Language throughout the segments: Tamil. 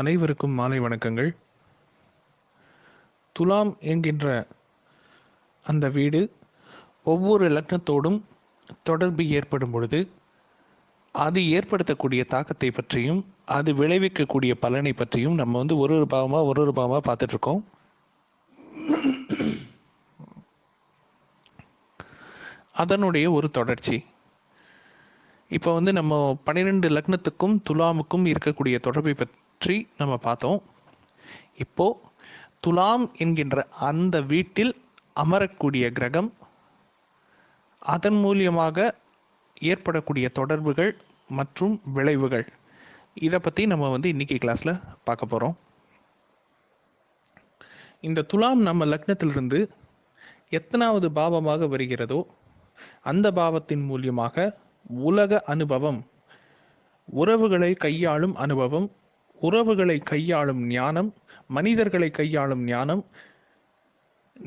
அனைவருக்கும் மாலை வணக்கங்கள். துலாம் என்கின்ற அந்த வீடு ஒவ்வொரு லக்னத்தோடும் தொடர்பு ஏற்படும் பொழுது அது ஏற்படுத்தக்கூடிய தாக்கத்தை பற்றியும் அது விளைவிக்கக்கூடிய பலனை பற்றியும் நம்ம ஒரு பாவமாக பார்த்துட்ருக்கோம். அதனுடைய ஒரு தொடர்ச்சி இப்போ நம்ம 12 லக்னத்துக்கும் துலாமுக்கும் இருக்கக்கூடிய தொடர்பை பற்றி நம்ம பார்த்தோம். இப்போது துலாம் என்கின்ற அந்த வீட்டில் அமரக்கூடிய கிரகம், அதன் மூலியமாக ஏற்படக்கூடிய தொடர்புகள் மற்றும் விளைவுகள், இதை பற்றி நம்ம இன்றைக்கி கிளாஸில் பார்க்க போகிறோம். இந்த துலாம் நம்ம லக்னத்திலிருந்து எத்தனாவது பாவமாக வருகிறதோ அந்த பாவத்தின் மூலியமாக உலக அனுபவம், உறவுகளை கையாளும் அனுபவம், உறவுகளை கையாளும் ஞானம், மனிதர்களை கையாளும் ஞானம்,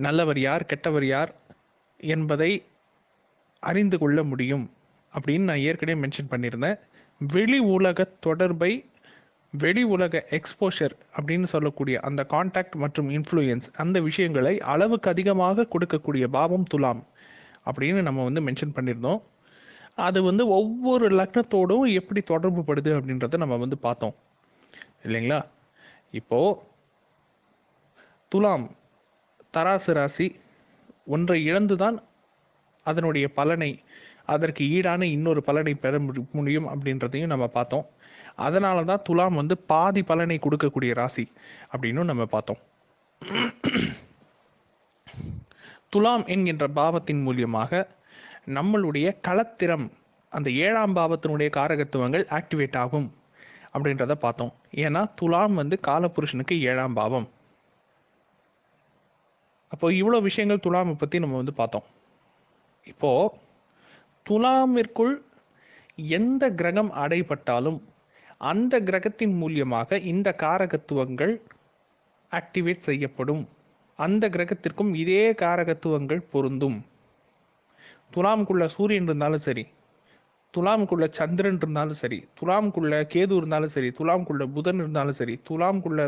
நல்லவர் யார் கெட்டவர் யார் என்பதை அறிந்து கொள்ள முடியும் அப்படின்னு நான் ஏற்கனவே மென்ஷன் பண்ணியிருந்தேன். வெளி உலக தொடர்பை, வெளி உலக எக்ஸ்போஷர் அப்படின்னு சொல்லக்கூடிய அந்த கான்டாக்ட் மற்றும் இன்ஃப்ளூயன்ஸ், அந்த விஷயங்களை அளவுக்கு அதிகமாக கொடுக்கக்கூடிய பாவம் துலாம் அப்படின்னு நம்ம மென்ஷன் பண்ணியிருந்தோம். அது ஒவ்வொரு லக்னத்தோடும் எப்படி தொடர்பு படுது அப்படின்றத நம்ம பார்த்தோம் இல்லைங்களா. இப்போது துலாம் தராசு ராசி, ஒன்றை இழந்துதான் அதனுடைய பலனை, அதற்கு ஈடான இன்னொரு பலனை பெற முடியும் அப்படின்றதையும் நம்ம பார்த்தோம். அதனால தான் துலாம் பாதி பலனை கொடுக்கக்கூடிய ராசி அப்படின்னு நம்ம பார்த்தோம். துலாம் என்கின்ற பாவத்தின் மூலியமாக நம்மளுடைய களத்திரம், அந்த 7ஆம் பாவத்தினுடைய காரகத்துவங்கள் ஆக்டிவேட் ஆகும் அப்படின்றத பார்த்தோம். ஏன்னா துலாம் காலபுருஷனுக்கு 7ஆம் பாவம். அப்போ இவ்வளோ விஷயங்கள் துலாமை பற்றி நம்ம பார்த்தோம். இப்போது துலாமிற்குள் எந்த கிரகம் அடைபட்டாலும் அந்த கிரகத்தின் மூலியமாக இந்த காரகத்துவங்கள் ஆக்டிவேட் செய்யப்படும். அந்த கிரகத்திற்கும் இதே காரகத்துவங்கள் பொருந்தும். துலாமுக்குள்ள சூரியன் இருந்தாலும் சரி, துலாமுக்குள்ள சந்திரன் இருந்தாலும் சரி, துலாமுக்குள்ள கேது இருந்தாலும் சரி, துலாமுக்குள்ள புதன் இருந்தாலும் சரி, துலாமுக்குள்ள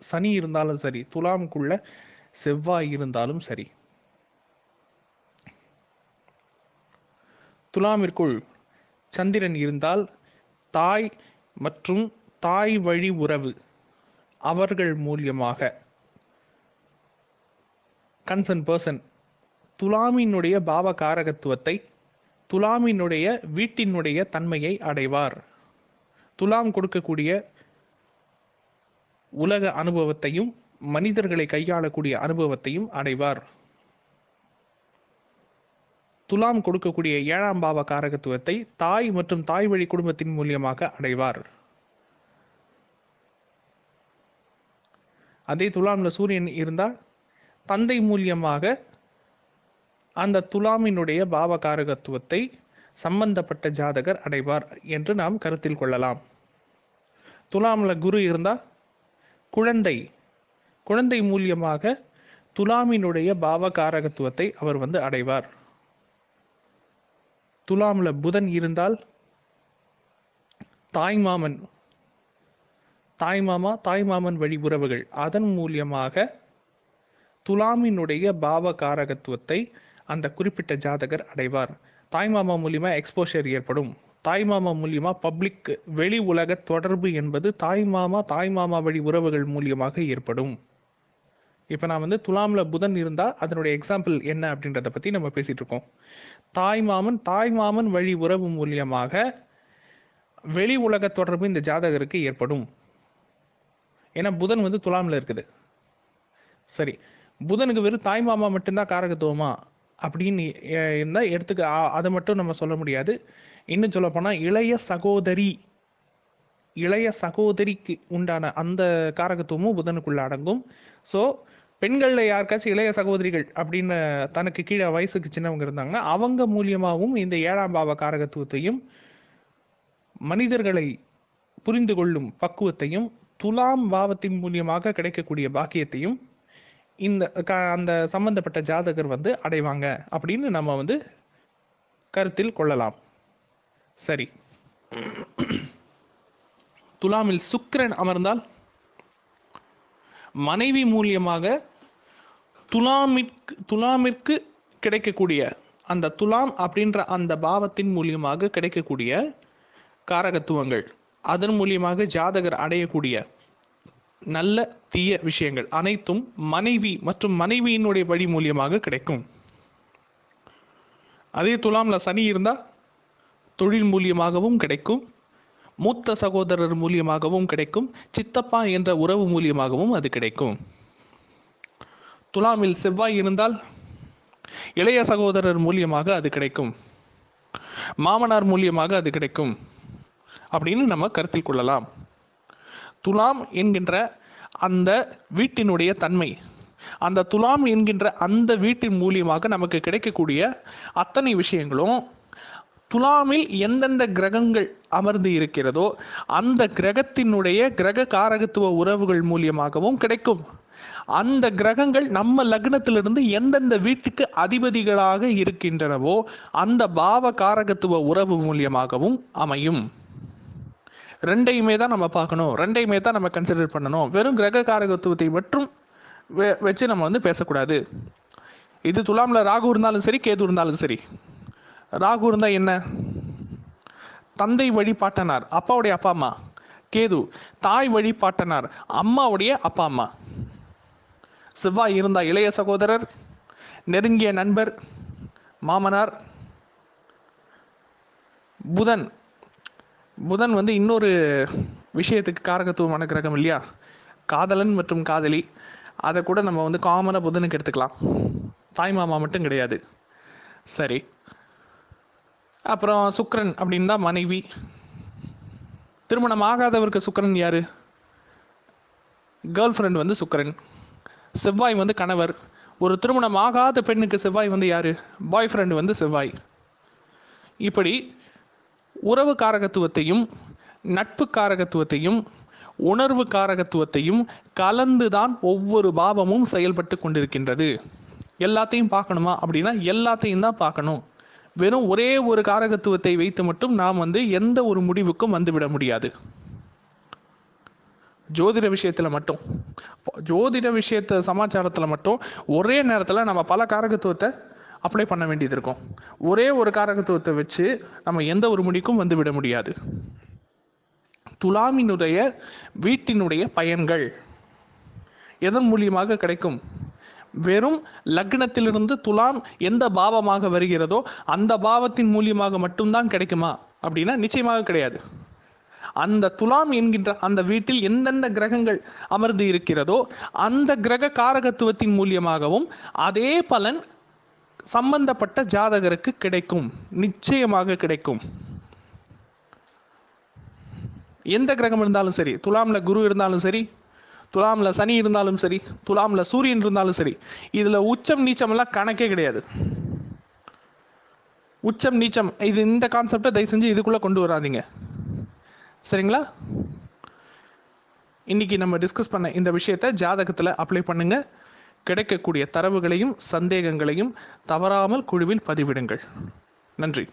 சனி இருந்தாலும் சரி, துலாமுக்குள்ள செவ்வாய் இருந்தாலும் சரி, துலாமிற்குள் சந்திரன் இருந்தால் தாய் மற்றும் தாய் வழி உறவு, அவர்கள் மூலியமாக கன்சர்ன் பர்சன் துலாமினுடைய பாவ காரகத்துவத்தை, துலாமினுடைய வீட்டினுடைய தன்மையை அடைவார். துலாம் கொடுக்கக்கூடிய உலக அனுபவத்தையும் மனிதர்களை கையாளக்கூடிய அனுபவத்தையும் அடைவார். துலாம் கொடுக்கக்கூடிய 7ஆம் பாவ காரகத்துவத்தை தாய் மற்றும் தாய் வழி குடும்பத்தின் மூலியமாக அடைவார். அதே துலாம்ல சூரியன் இருந்தால் தந்தை மூலியமாக அந்த துலாமினுடைய பாவ காரகத்துவத்தை சம்பந்தப்பட்ட ஜாதகர் அடைவார் என்று நாம் கருத்தில் கொள்ளலாம். துலாம்ல குரு இருந்தால் குழந்தை மூலியமாக துலாமினுடைய பாவ காரகத்துவத்தை அவர் அடைவார். துலாம்ல புதன் இருந்தால் தாய்மாமன் வழி உறவுகள், அதன் மூலியமாக துலாமினுடைய பாவ காரகத்துவத்தை அந்த குறிப்பிட்ட ஜாதகர் அடைவார். தாய்மாமா மூலியமா எக்ஸ்போஷர் ஏற்படும். தாய்மாமா மூலியமா பப்ளிக், வெளி உலக தொடர்பு என்பது தாய்மாமா வழி உறவுகள் மூலியமாக ஏற்படும். இப்போ நான் துலாம்ல புதன் இருந்தால் அதனுடைய எக்ஸாம்பிள் என்ன அப்படின்றத பற்றி நம்ம பேசிட்டு இருக்கோம். தாய்மாமன் வழி உறவு மூலியமாக வெளி உலக தொடர்பு இந்த ஜாதகருக்கு ஏற்படும். ஏன்னா புதன் துலாம்ல இருக்குது. சரி, புதனுக்கு வெறும் தாய்மாமா மட்டும்தான் காரகத்துவமா அப்படின்னு இருந்தால் எடுத்துக்க, அதை மட்டும் நம்ம சொல்ல முடியாது. இன்னும் சொல்ல போனால் இளைய சகோதரிக்கு உண்டான அந்த காரகத்துவமும் புதனுக்குள்ள அடங்கும். ஸோ பெண்களில் யாருக்காச்சும் இளைய சகோதரிகள் அப்படின்னு தனக்கு கீழே வயசுக்கு சின்னவங்க இருந்தாங்கன்னா அவங்க மூலியமாகவும் இந்த 7ஆம் பாவ காரகத்துவத்தையும் மனிதர்களை புரிந்து கொள்ளும் பக்குவத்தையும் துலாம் பாவத்தின் மூலியமாக கிடைக்கக்கூடிய பாக்கியத்தையும் அந்த சம்பந்தப்பட்ட ஜாதகர் அடைவாங்க அப்படின்னு நம்ம கருத்தில் கொள்ளலாம். சரி, துலாமில் சுக்கிரன் அமர்ந்தால் மனைவி மூலியமாக துலாமிற்கு கிடைக்கக்கூடிய அந்த துலாம் அப்படின்ற அந்த பாவத்தின் மூலியமாக கிடைக்கக்கூடிய காரகத்துவங்கள், அதன் மூலியமாக ஜாதகர் அடையக்கூடிய நல்ல தீய விஷயங்கள் அனைத்தும் மனைவி மற்றும் மனைவியினுடைய வழி மூலியமாக கிடைக்கும். அதே துலாம்ல சனி இருந்தா தொழில் மூலியமாகவும் கிடைக்கும், மூத்த சகோதரர் மூலியமாகவும் கிடைக்கும், சித்தப்பா என்ற உறவு மூலியமாகவும் அது கிடைக்கும். துலாமில் செவ்வாய் இருந்தால் இளைய சகோதரர் மூலியமாக அது கிடைக்கும், மாமனார் மூலியமாக அது கிடைக்கும் அப்படின்னு நம்ம கருத்தில் கொள்ளலாம். துலாம் என்கின்ற அந்த வீட்டினுடைய தன்மை, அந்த துலாம் என்கின்ற அந்த வீட்டின் மூலியமாக நமக்கு கிடைக்கக்கூடிய அத்தனை விஷயங்களும் துலாமில் எந்தெந்த கிரகங்கள் அமர்ந்து இருக்கிறதோ அந்த கிரகத்தினுடைய கிரக காரகத்துவ உறவுகள் மூலியமாகவும் கிடைக்கும். அந்த கிரகங்கள் நம்ம லக்னத்திலிருந்து எந்தெந்த வீட்டுக்கு அதிபதிகளாக இருக்கின்றனவோ அந்த பாவ காரகத்துவ உறவு மூலியமாகவும் அமையும். ரெண்டையுமே தான் நம்ம பார்க்கணும், ரெண்டையுமே தான் நம்ம கன்சிடர் பண்ணணும். வெறும் கிரக காரகத்துவத்தை மட்டும் வச்சு நம்ம பேசக்கூடாது. இது துலாமில் ராகு இருந்தாலும் சரி, கேது இருந்தாலும் சரி. ராகு இருந்தால் என்ன? தந்தை வழிபாட்டனார், அப்பாவுடைய அப்பா அம்மா. கேது தாய் வழிபாட்டனார், அம்மாவுடைய அப்பா அம்மா. செவ்வாய் இருந்தால் இளைய சகோதரர், நெருங்கிய நண்பர், மாமனார். புதன் இன்னொரு விஷயத்துக்கு காரகத்துவமான கிரகம் இல்லையா? காதலன் மற்றும் காதலி. அதை கூட நம்ம காமனாக புதனுக்கு எடுத்துக்கலாம், தாய் மாமா மட்டும் கிடையாது. சரி, அப்புறம் சுக்கிரன் அப்படின்னா மனைவி. திருமணம் ஆகாதவருக்கு சுக்கிரன் யாரு? கேர்ள் ஃப்ரெண்ட் சுக்கிரன். செவ்வாய் கணவர். ஒரு திருமணம் ஆகாத பெண்ணுக்கு செவ்வாய் யாரு? பாய் ஃப்ரெண்டு செவ்வாய். இப்படி உறவு காரகத்துவத்தையும் நட்பு காரகத்துவத்தையும் உணர்வு காரகத்துவத்தையும் கலந்துதான் ஒவ்வொரு பாவமும் செயல்பட்டு கொண்டிருக்கின்றது. எல்லாத்தையும் பார்க்கணுமா அப்படின்னா எல்லாத்தையும் தான் பார்க்கணும். வெறும் ஒரே ஒரு காரகத்துவத்தை வைத்து மட்டும் நாம் எந்த ஒரு முடிவுக்கும் வந்துவிட முடியாது. ஜோதிட விஷயத்தை சமாச்சாரத்தில் மட்டும் ஒரே நேரத்தில் நம்ம பல காரகத்துவத்தை அப்ளை பண்ண வேண்டியது இருக்கும். ஒரே ஒரு காரகத்துவத்தை வச்சு நம்ம எந்த ஒரு முடிவுக்கும் வந்துவிட முடியாது. துலாமினுடைய வீட்டினுடைய பயன்கள் எதன் மூலியமாக கிடைக்கும்? வெறும் லக்னத்திலிருந்து துலாம் எந்த பாவமாக வருகிறதோ அந்த பாவத்தின் மூலியமாக மட்டும்தான் கிடைக்குமா அப்படின்னா நிச்சயமாக கிடையாது. அந்த துலாம் என்கின்ற அந்த வீட்டில் எந்தெந்த கிரகங்கள் அமர்ந்து இருக்கிறதோ அந்த கிரக காரகத்துவத்தின் மூலியமாகவும் அதே பலன் சம்பந்தப்பட்ட ஜாதகருக்கு கிடைக்கும், நிச்சயமாக கிடைக்கும். எந்த கிரகம் இருந்தாலும் சரி, துலாம்ல குரு இருந்தாலும் சரி, துலாம்ல சனி இருந்தாலும் சரி, துலாம்ல சூரியன் இருந்தாலும் சரி, இதுல உச்சம் நீச்சம் எல்லாம் கணக்கே கிடையாது. உச்சம் நீச்சம் இந்த கான்செப்டை தயவு செஞ்சு இதுக்குள்ள கொண்டு வராதீங்க, சரிங்களா? இன்னைக்கு நம்ம டிஸ்கஸ் பண்ண இந்த விஷயத்தை ஜாதகத்தில் அப்ளை பண்ணுங்க. கிடைக்கக்கூடிய தரவுகளையும் சந்தேகங்களையும் தவறாமல் குழுவில் பதிவிடுங்கள். நன்றி.